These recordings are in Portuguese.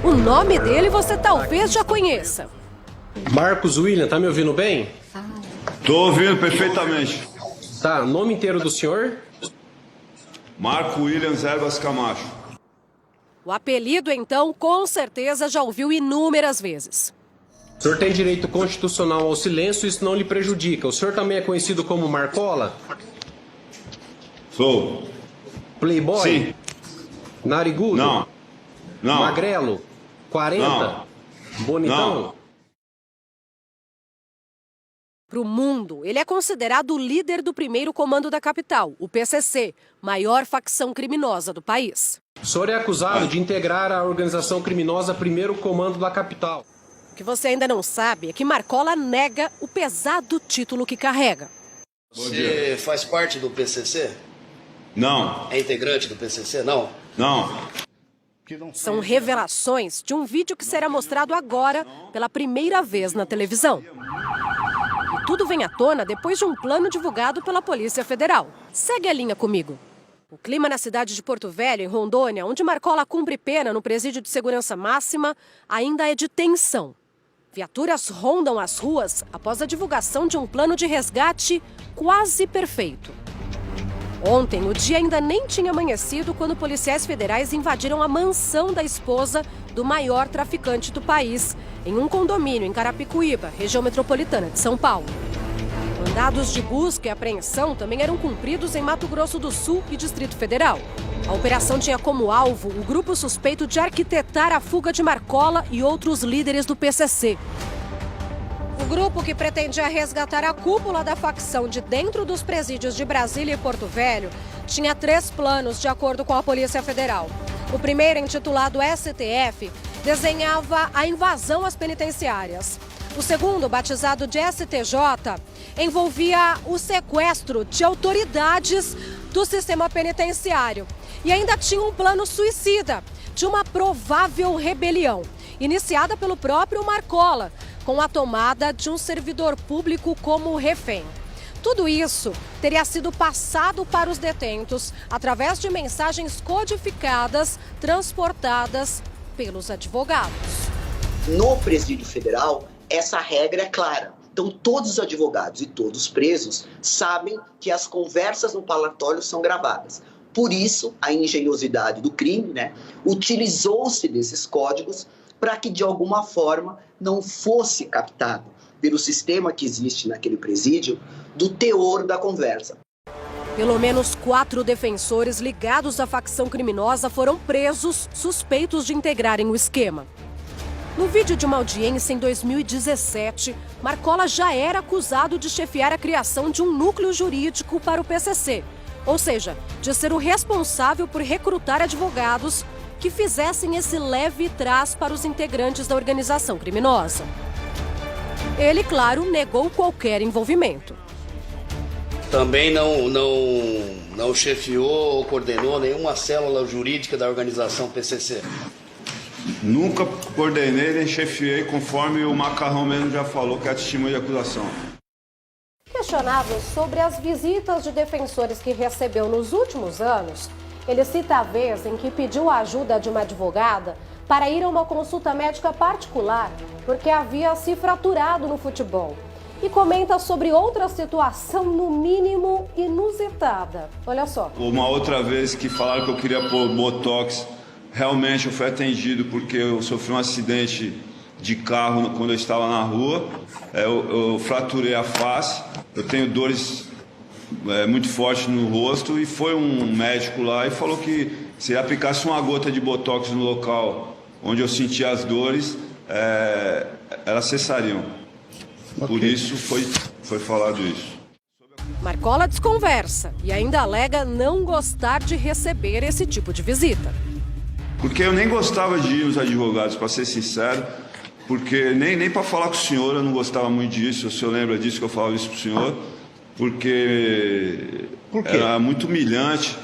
O nome dele você talvez já conheça. Marcos William, tá me ouvindo bem? Tô ouvindo perfeitamente. Tá, nome inteiro do senhor? Marco Williams Erbas Camacho. O apelido, então, com certeza já ouviu inúmeras vezes. O senhor tem direito constitucional ao silêncio e isso não lhe prejudica. O senhor também é conhecido como Marcola? Sou. Playboy? Sim. Narigudo? Não. Não. Magrelo? 40? Não. Bonitão? Não. Para o mundo, ele é considerado o líder do primeiro comando da capital, o PCC, maior facção criminosa do país. O senhor é acusado de integrar a organização criminosa Primeiro Comando da Capital. O que você ainda não sabe é que Marcola nega o pesado título que carrega. Você faz parte do PCC? Não. É integrante do PCC? Não? Não. São revelações de um vídeo que será mostrado agora pela primeira vez na televisão. E tudo vem à tona depois de um plano divulgado pela Polícia Federal. Segue a linha comigo. O clima na cidade de Porto Velho, em Rondônia, onde Marcola cumpre pena no presídio de segurança máxima, ainda é de tensão. Viaturas rondam as ruas após a divulgação de um plano de resgate quase perfeito. Ontem, o dia ainda nem tinha amanhecido quando policiais federais invadiram a mansão da esposa do maior traficante do país, em um condomínio em Carapicuíba, região metropolitana de São Paulo. Mandados de busca e apreensão também eram cumpridos em Mato Grosso do Sul e Distrito Federal. A operação tinha como alvo o grupo suspeito de arquitetar a fuga de Marcola e outros líderes do PCC. O grupo, que pretendia resgatar a cúpula da facção de dentro dos presídios de Brasília e Porto Velho, tinha 3 planos, de acordo com a Polícia Federal. O primeiro, intitulado STF, desenhava a invasão às penitenciárias. O segundo, batizado de STJ, envolvia o sequestro de autoridades do sistema penitenciário. E ainda tinha um plano suicida de uma provável rebelião, iniciada pelo próprio Marcola, com a tomada de um servidor público como refém. Tudo isso teria sido passado para os detentos através de mensagens codificadas transportadas pelos advogados. No Presídio Federal, essa regra é clara. Então, todos os advogados e todos os presos sabem que as conversas no palatório são gravadas. Por isso, a engenhosidade do crime, utilizou-se desses códigos para que, de alguma forma, não fosse captado pelo sistema que existe naquele presídio do teor da conversa. Pelo menos 4 defensores ligados à facção criminosa foram presos, suspeitos de integrarem o esquema. No vídeo de uma audiência em 2017, Marcola já era acusado de chefiar a criação de um núcleo jurídico para o PCC, ou seja, de ser o responsável por recrutar advogados que fizessem esse leve trás para os integrantes da organização criminosa. Ele, claro, negou qualquer envolvimento. Também não chefiou ou coordenou nenhuma célula jurídica da organização PCC? Nunca coordenei nem chefiei, conforme o Macarrão mesmo já falou, que é a testemunha de acusação. Questionado sobre as visitas de defensores que recebeu nos últimos anos, ele cita a vez em que pediu a ajuda de uma advogada para ir a uma consulta médica particular porque havia se fraturado no futebol. E comenta sobre outra situação, no mínimo inusitada. Olha só. Uma outra vez que falaram que eu queria pôr botox, realmente eu fui atendido porque eu sofri um acidente de carro quando eu estava na rua. Eu fraturei a face, eu tenho dores muito fortes no rosto e foi um médico lá e falou que se aplicasse uma gota de botox no local onde eu sentia as dores, elas cessariam. Okay. Por isso foi falado isso. Marcola desconversa e ainda alega não gostar de receber esse tipo de visita. Porque eu nem gostava de ir nos advogados, para ser sincero, porque nem para falar com o senhor eu não gostava muito disso. O senhor lembra disso que eu falava isso para o senhor? Porque era muito humilhante,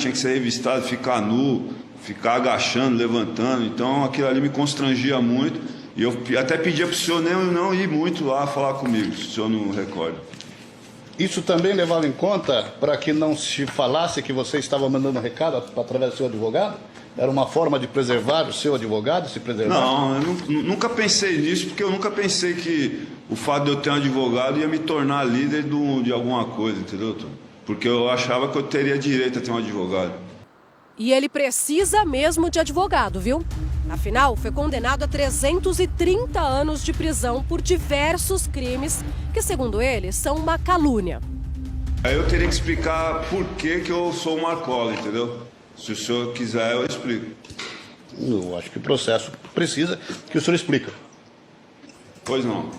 tinha que ser revistado, ficar nu, ficar agachando, levantando. Então aquilo ali me constrangia muito. E eu até pedia para o senhor não ir muito lá falar comigo, se o senhor não recorda. Isso também levava em conta para que não se falasse que você estava mandando um recado através do seu advogado? Era uma forma de preservar o seu advogado, se preservar? Não, eu nunca pensei nisso, porque eu nunca pensei que o fato de eu ter um advogado ia me tornar líder de alguma coisa, entendeu? Porque eu achava que eu teria direito a ter um advogado. E ele precisa mesmo de advogado, viu? Afinal, foi condenado a 330 anos de prisão por diversos crimes que, segundo ele, são uma calúnia. Aí eu teria que explicar por que eu sou o Marcola, entendeu? Se o senhor quiser, eu explico. Eu acho que o processo precisa que o senhor explique. Pois não.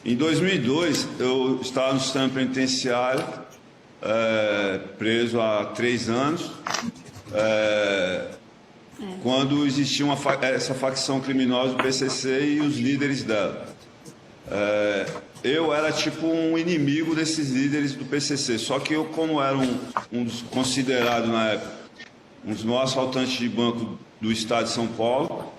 Em 2002, eu estava no sistema penitenciário, preso há 3 anos, quando existia essa facção criminosa do PCC e os líderes dela. Eu era tipo um inimigo desses líderes do PCC, só que eu, como era um dos considerados na época um dos maiores assaltantes de banco do estado de São Paulo,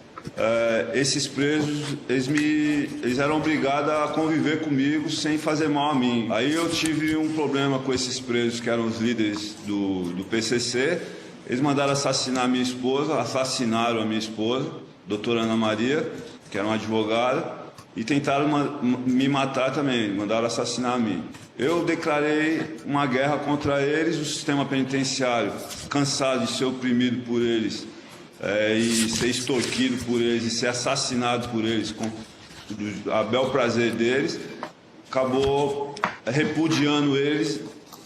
esses presos, eles eram obrigados a conviver comigo sem fazer mal a mim. Aí eu tive um problema com esses presos que eram os líderes do PCC. Eles mandaram assassinar minha esposa, assassinaram a minha esposa, doutora Ana Maria, que era uma advogada, e tentaram me matar também, mandaram assassinar a mim. Eu declarei uma guerra contra eles, o sistema penitenciário, cansado de ser oprimido por eles, e ser extorquido por eles, e ser assassinado por eles, com a bel prazer deles, acabou repudiando eles.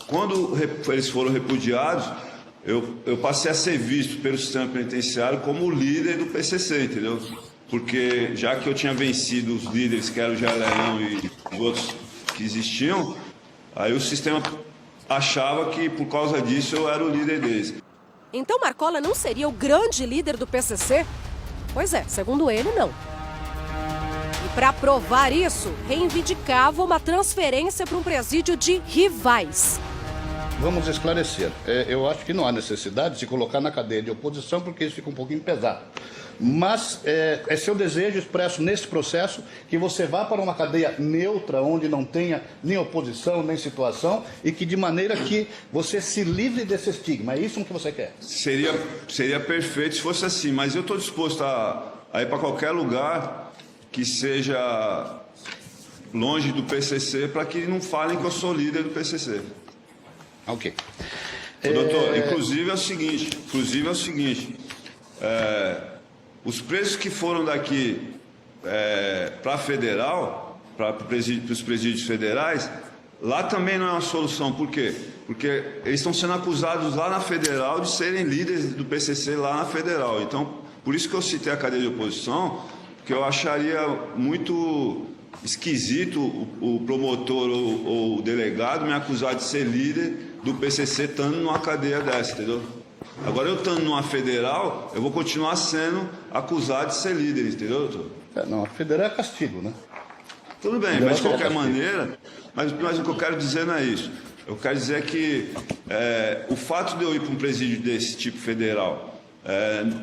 Quando eles foram repudiados, eu passei a ser visto pelo sistema penitenciário como o líder do PCC, entendeu? Porque já que eu tinha vencido os líderes, que eram o Jalelão e os outros que existiam, aí o sistema achava que por causa disso eu era o líder deles. Então Marcola não seria o grande líder do PCC? Pois é, segundo ele, não. E para provar isso, reivindicava uma transferência para um presídio de rivais. Vamos esclarecer. Eu acho que não há necessidade de se colocar na cadeia de oposição, porque isso fica um pouquinho pesado. Mas é seu desejo expresso nesse processo que você vá para uma cadeia neutra, onde não tenha nem oposição, nem situação, e que de maneira que você se livre desse estigma. É isso que você quer? Seria perfeito se fosse assim, mas eu estou disposto a ir para qualquer lugar que seja longe do PCC, para que não falem que eu sou líder do PCC. Ok. Doutor, inclusive é o seguinte, os presos que foram daqui para a federal, para os presídios federais, lá também não é uma solução. Por quê? Porque eles estão sendo acusados lá na federal de serem líderes do PCC lá na federal. Então, por isso que eu citei a cadeia de oposição, porque eu acharia muito esquisito o promotor ou o delegado me acusar de ser líder do PCC estando numa cadeia dessa, entendeu? Agora, eu estando numa federal, eu vou continuar sendo acusado de ser líder, entendeu, doutor? Não, a federal é castigo, né? Tudo bem, mas de qualquer maneira, mas o que eu quero dizer não é isso. Eu quero dizer que o fato de eu ir para um presídio desse tipo federal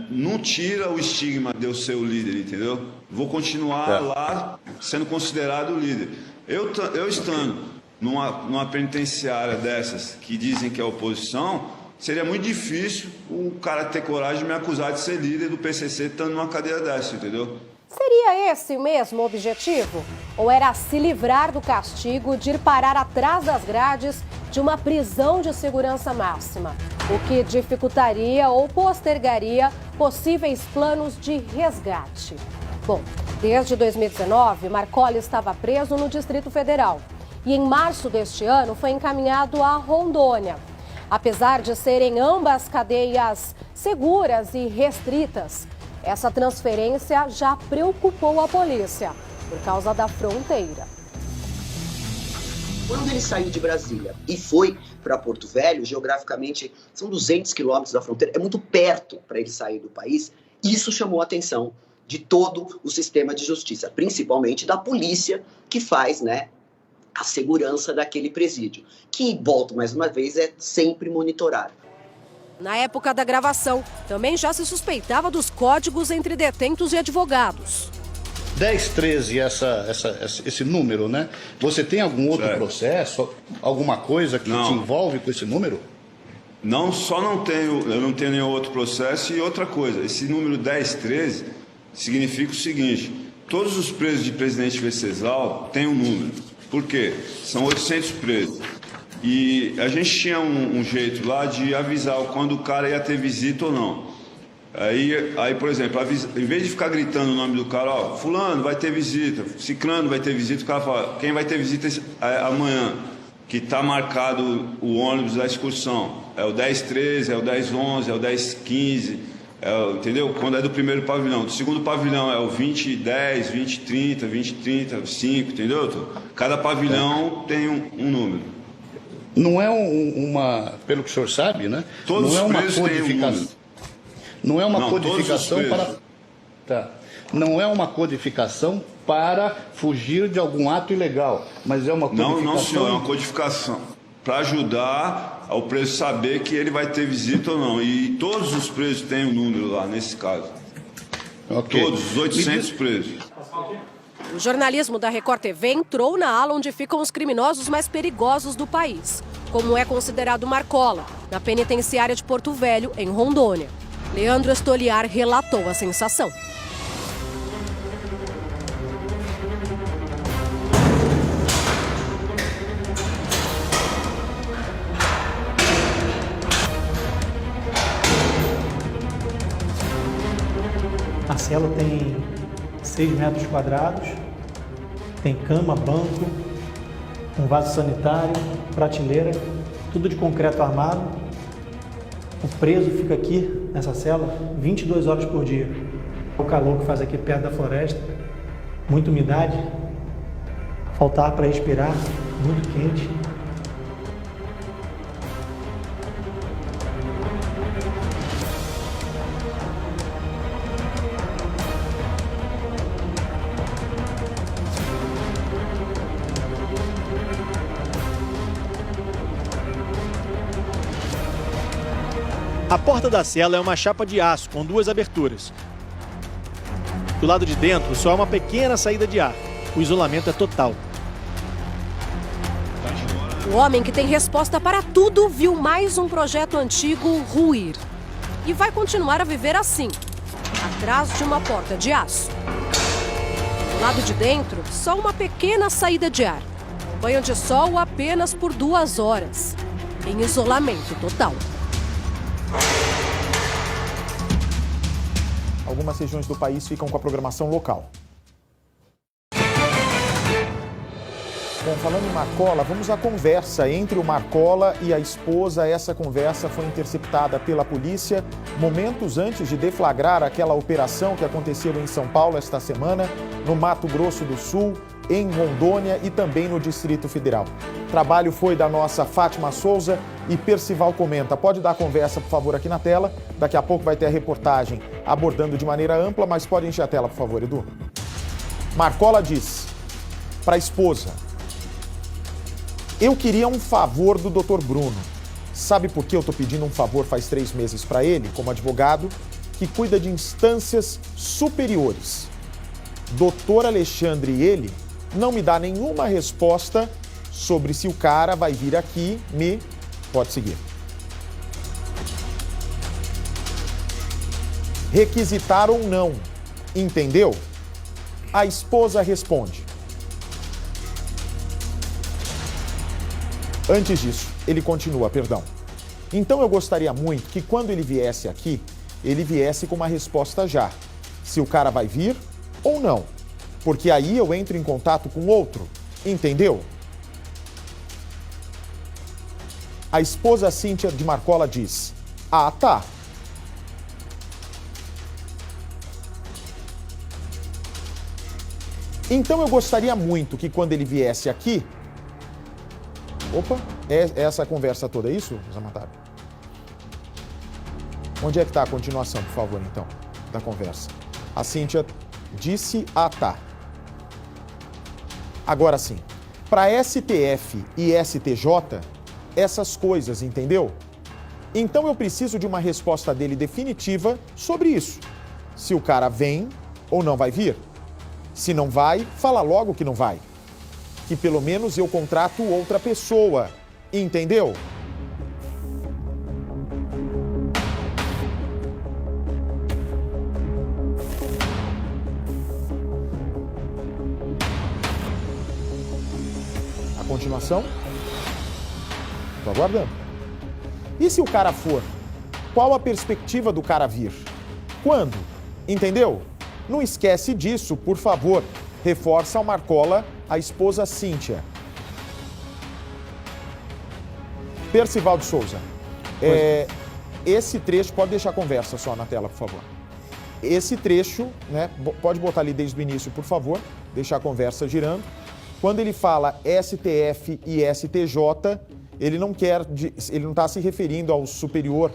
não tira o estigma de eu ser o líder, entendeu? Vou continuar lá sendo considerado o líder. Eu estando numa penitenciária dessas que dizem que é oposição, seria muito difícil o cara ter coragem de me acusar de ser líder do PCC estando numa cadeia dessa, entendeu? Seria esse mesmo o objetivo? Ou era se livrar do castigo de ir parar atrás das grades de uma prisão de segurança máxima, o que dificultaria ou postergaria possíveis planos de resgate? Bom, desde 2019, Marcola estava preso no Distrito Federal e em março deste ano foi encaminhado a Rondônia. Apesar de serem ambas cadeias seguras e restritas, essa transferência já preocupou a polícia por causa da fronteira. Quando ele saiu de Brasília e foi para Porto Velho, geograficamente são 200 quilômetros da fronteira, é muito perto para ele sair do país. Isso chamou a atenção de todo o sistema de justiça, principalmente da polícia que faz, a segurança daquele presídio, que, volto mais uma vez, é sempre monitorado. Na época da gravação, também já se suspeitava dos códigos entre detentos e advogados. 1013, esse número, né? Você tem algum outro processo, alguma coisa que te envolve com esse número? Não, eu não tenho nenhum outro processo. E outra coisa, esse número 1013 significa o seguinte: todos os presos de Presidente Venceslau têm um número. Por quê? São 800 presos. E a gente tinha um jeito lá de avisar quando o cara ia ter visita ou não. Aí, por exemplo, em vez de ficar gritando o nome do cara, ó, fulano vai ter visita, ciclano vai ter visita, o cara fala, quem vai ter visita amanhã, que está marcado o ônibus da excursão, é o 1013, é o 1011, é o 1015, entendeu? Quando é do primeiro pavilhão. Do segundo pavilhão é o 2010, 2030, 2030, 5, entendeu? Cada pavilhão tem um número. Não é pelo que o senhor sabe, né? Todos não é os uma presos têm um número. Não é uma codificação para... Tá. Não é uma codificação para fugir de algum ato ilegal, mas é uma codificação... Não, senhor, é uma codificação para ajudar o preso saber que ele vai ter visita ou não. E todos os presos têm um número lá, nesse caso. Okay. Todos, os 800 presos. O jornalismo da Record TV entrou na ala onde ficam os criminosos mais perigosos do país, como é considerado Marcola, na penitenciária de Porto Velho, em Rondônia. Leandro Estoliar relatou a sensação. A cela tem 6 metros quadrados, tem cama, banco, um vaso sanitário, prateleira, tudo de concreto armado. O preso fica aqui, nessa cela, 22 horas por dia. O calor que faz aqui perto da floresta, muita umidade, faltar para respirar, muito quente. A porta da cela é uma chapa de aço com 2 aberturas. Do lado de dentro só há uma pequena saída de ar. O isolamento é total. O homem que tem resposta para tudo viu mais um projeto antigo ruir. E vai continuar a viver assim, atrás de uma porta de aço. Do lado de dentro, só uma pequena saída de ar. Banho de sol apenas por 2 horas. Em isolamento total. Algumas regiões do país ficam com a programação local. Bom, falando em Marcola, vamos à conversa entre o Marcola e a esposa. Essa conversa foi interceptada pela polícia momentos antes de deflagrar aquela operação que aconteceu em São Paulo esta semana, no Mato Grosso do Sul, em Rondônia e também no Distrito Federal. O trabalho foi da nossa Fátima Souza e Percival comenta. Pode dar a conversa, por favor, aqui na tela. Daqui a pouco vai ter a reportagem abordando de maneira ampla, mas pode encher a tela, por favor, Edu. Marcola diz para a esposa: eu queria um favor do Dr. Bruno. Sabe por que eu estou pedindo um favor faz 3 meses para ele, como advogado, que cuida de instâncias superiores? Dr. Alexandre e ele não me dá nenhuma resposta sobre se o cara vai vir aqui me... Pode seguir. Requisitar ou não, entendeu? A esposa responde. Antes disso, ele continua, perdão. Então eu gostaria muito que quando ele viesse aqui, ele viesse com uma resposta já. Se o cara vai vir ou não. Porque aí eu entro em contato com outro, entendeu? A esposa Cíntia de Marcola diz: ah, tá. Então eu gostaria muito que quando ele viesse aqui... Opa, é essa conversa toda, é isso, Zamatab? Onde é que está a continuação, por favor, então, da conversa? A Cíntia disse, ah, tá. Agora sim, para STF e STJ, essas coisas, entendeu? Então eu preciso de uma resposta dele definitiva sobre isso. Se o cara vem ou não vai vir. Se não vai, fala logo que não vai. Que pelo menos eu contrato outra pessoa. Entendeu? A continuação? Tô aguardando. E se o cara for? Qual a perspectiva do cara vir? Quando? Entendeu? Não esquece disso, por favor. Reforça ao Marcola a esposa Cíntia. Percival de Souza. Esse trecho, pode deixar a conversa só na tela, por favor. Esse trecho, né, pode botar ali desde o início, por favor, deixar a conversa girando. Quando ele fala STF e STJ, ele não está se referindo ao Superior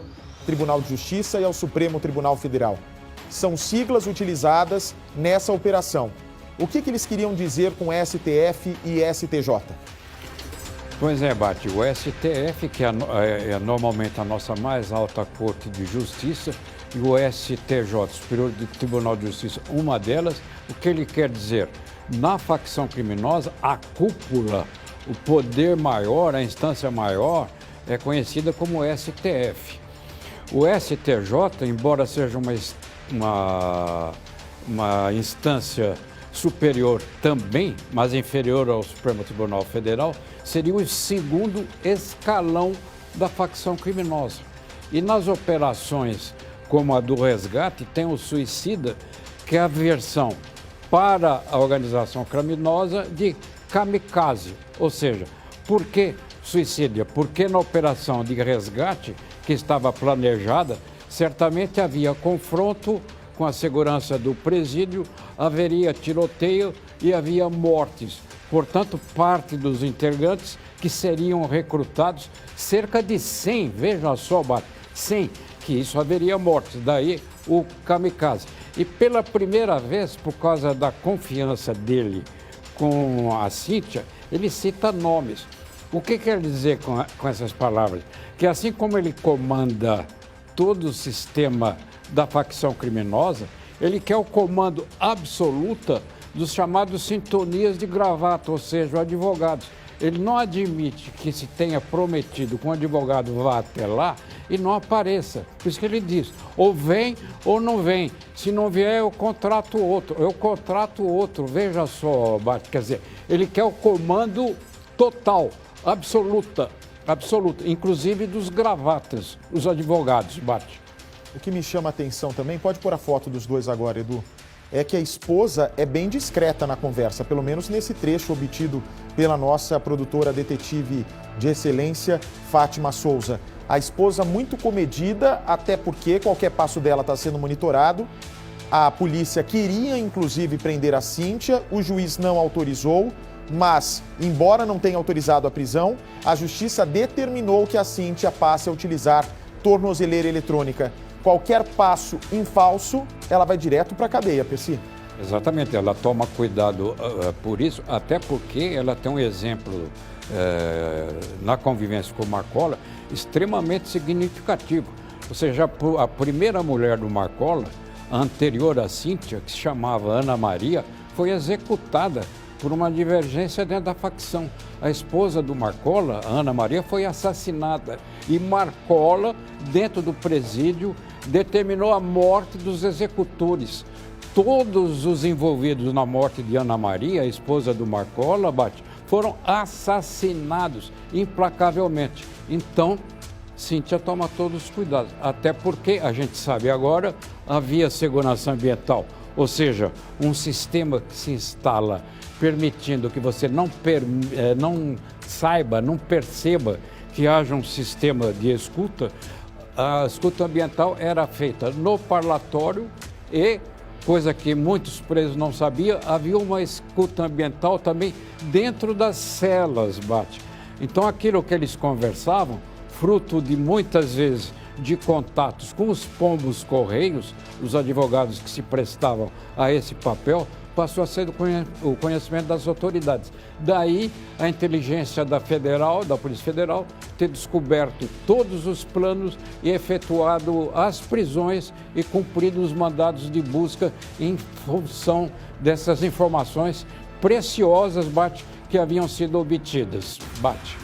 Tribunal de Justiça e ao Supremo Tribunal Federal. São siglas utilizadas nessa operação. O que eles queriam dizer com STF e STJ? Pois é, Bate, o STF, que é normalmente a nossa mais alta corte de justiça, e o STJ, Superior Tribunal de Justiça, uma delas, o que ele quer dizer? Na facção criminosa, a cúpula, o poder maior, a instância maior, é conhecida como STF. O STJ, embora seja uma instância superior também, mas inferior ao Supremo Tribunal Federal, seria o segundo escalão da facção criminosa. E nas operações como a do resgate, tem o suicida, que é a versão para a organização criminosa de kamikaze. Ou seja, por que suicídio? Porque na operação de resgate, que estava planejada, certamente havia confronto com a segurança do presídio, haveria tiroteio e havia mortes. Portanto, parte dos integrantes que seriam recrutados, cerca de 100, veja só, 100, que isso haveria mortes, daí o kamikaze. E pela primeira vez, por causa da confiança dele com a Cíntia, ele cita nomes. O que quer dizer com essas palavras? Que assim como ele comanda todo o sistema da facção criminosa, ele quer o comando absoluto dos chamados sintonias de gravata, ou seja, advogados. Ele não admite que se tenha prometido que um advogado vá até lá e não apareça. Por isso que ele diz, ou vem ou não vem. Se não vier, eu contrato outro. Eu contrato outro. Veja só, Bart, quer dizer, ele quer o comando total, absoluta, inclusive dos gravatas, os advogados, Bart. O que me chama a atenção também, pode pôr a foto dos dois agora, Edu, é que a esposa é bem discreta na conversa, pelo menos nesse trecho obtido pela nossa produtora detetive de excelência, Fátima Souza. A esposa muito comedida, até porque qualquer passo dela está sendo monitorado. A polícia queria, inclusive, prender a Cíntia, o juiz não autorizou, mas, embora não tenha autorizado a prisão, a justiça determinou que a Cíntia passe a utilizar tornozeleira eletrônica. Qualquer passo em falso, ela vai direto para a cadeia, Percy. Exatamente, ela toma cuidado por isso, até porque ela tem um exemplo na convivência com o Marcola extremamente significativo. Ou seja, a primeira mulher do Marcola, anterior à Cíntia, que se chamava Ana Maria, foi executada por uma divergência dentro da facção. A esposa do Marcola, Ana Maria, foi assassinada e Marcola, dentro do presídio, determinou a morte dos executores. Todos os envolvidos na morte de Ana Maria, a esposa do Marcola, foram assassinados implacavelmente. Então, Cíntia toma todos os cuidados, até porque, a gente sabe agora, havia segurança ambiental, ou seja, um sistema que se instala permitindo que você não perceba que haja um sistema de escuta. A escuta ambiental era feita no parlatório e, coisa que muitos presos não sabiam, havia uma escuta ambiental também dentro das celas, Então, aquilo que eles conversavam, fruto de muitas vezes de contatos com os pombos correios, os advogados que se prestavam a esse papel, passou a ser o conhecimento das autoridades. Daí a inteligência da Polícia Federal, ter descoberto todos os planos e efetuado as prisões e cumprido os mandados de busca em função dessas informações preciosas, Bate, que haviam sido obtidas. Bate.